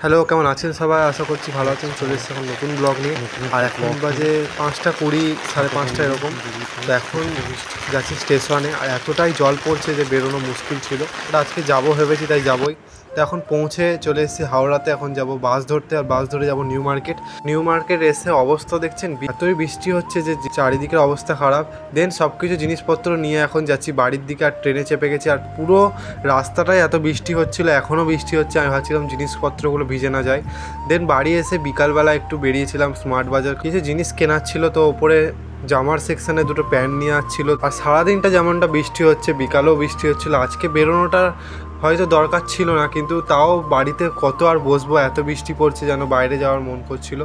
Hello, কেমন আছেন সবাই? আশা করছি ভালো আছেন। চলে এসেছি এখন নতুন ব্লগ নিয়ে। আর এখন বাজে 5টা 20, 5:30 এরকম। তো এখন যাচ্ছি স্টেশনে। আর এতটাই জল পড়ছে যে বেরোনো মুশকিল ছিল। আজকে যাবো ভেবেছি, তাই যাবোই। তো এখন পৌঁছে চলে এসেছি হাওড়াতে। এখন যাব বাস ধরতে, আর বাস ধরে যাব নিউ মার্কেট। নিউ মার্কেট এসে অবস্থা দেখছেন, এতই বৃষ্টি হচ্ছে যে চারিদিকের অবস্থা খারাপ। দেন সব কিছু জিনিসপত্র নিয়ে এখন যাচ্ছি বাড়ির দিকে। আর ট্রেনে চেপে গেছি। আর পুরো রাস্তাটাই এত বৃষ্টি হচ্ছিল, এখনও বৃষ্টি হচ্ছে। আমি ভাবছিলাম জিনিসপত্রগুলো ভিজে না যায়। দেন বাড়ি এসে বিকালবেলা একটু বেরিয়েছিলাম স্মার্ট বাজার, কিছু জিনিস কেনার ছিল। তো ওপরে জামার সেকশানে দুটো প্যান্ট নিয়ে আসছিল। আর সারাদিনটা যেমনটা বৃষ্টি হচ্ছে, বিকালেও বৃষ্টি হচ্ছিলো। আজকে বেরোনোটা হয়তো দরকার ছিল না, কিন্তু তাও বাড়িতে কত আর বসবো, এত বৃষ্টি পড়ছে যেন বাইরে যাওয়ার মন করছিল।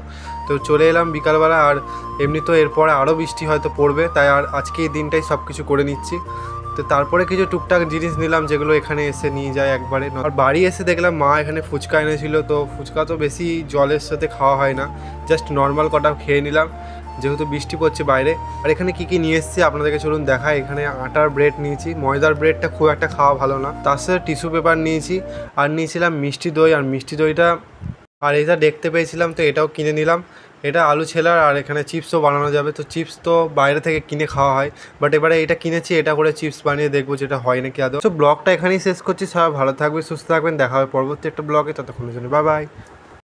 তো চলে এলাম বিকালবেলা। আর এমনি তো এরপরে আরও বৃষ্টি হয়তো পড়বে, তাই আর আজকে এই দিনটাই সব কিছু করে নিচ্ছি। তো তারপরে কিছু টুকটাক জিনিস নিলাম, যেগুলো এখানে এসে নিয়ে যায় একবারে। আর বাড়ি এসে দেখলাম মা এখানে ফুচকা এনেছিল। তো ফুচকা তো বেশি জলের সাথে খাওয়া হয় না, জাস্ট নর্মাল কটা খেয়ে নিলাম, যেহেতু বৃষ্টি পড়ছে বাইরে। আর এখানে কী কী নিয়ে এসেছি আপনাদেরকে চলুন দেখাই। এখানে আটার ব্রেড নিয়েছি, ময়দার ব্রেডটা খুব একটা খাওয়া ভালো না। তার সাথে টিস্যু পেপার নিয়েছি। আর নিয়েছিলাম মিষ্টি দই। আর মিষ্টি দইটা আর এটা দেখতে পেয়েছিলাম, তো এটাও কিনে নিলাম। এটা আলু ছেলার। আর এখানে চিপসও বানানো যাবে। তো চিপস তো বাইরে থেকে কিনে খাওয়া হয়, বাট এবারে এটা কিনেছি, এটা করে চিপস বানিয়ে দেখবো যেটা হয় নাকি আদৌ। তো ব্লগটা এখানেই শেষ করছি। সবাই ভালো থাকবে, সুস্থ থাকবেন। দেখা হবে পরবর্তী একটা ব্লগে। ততক্ষণের জন্য বাই বাই।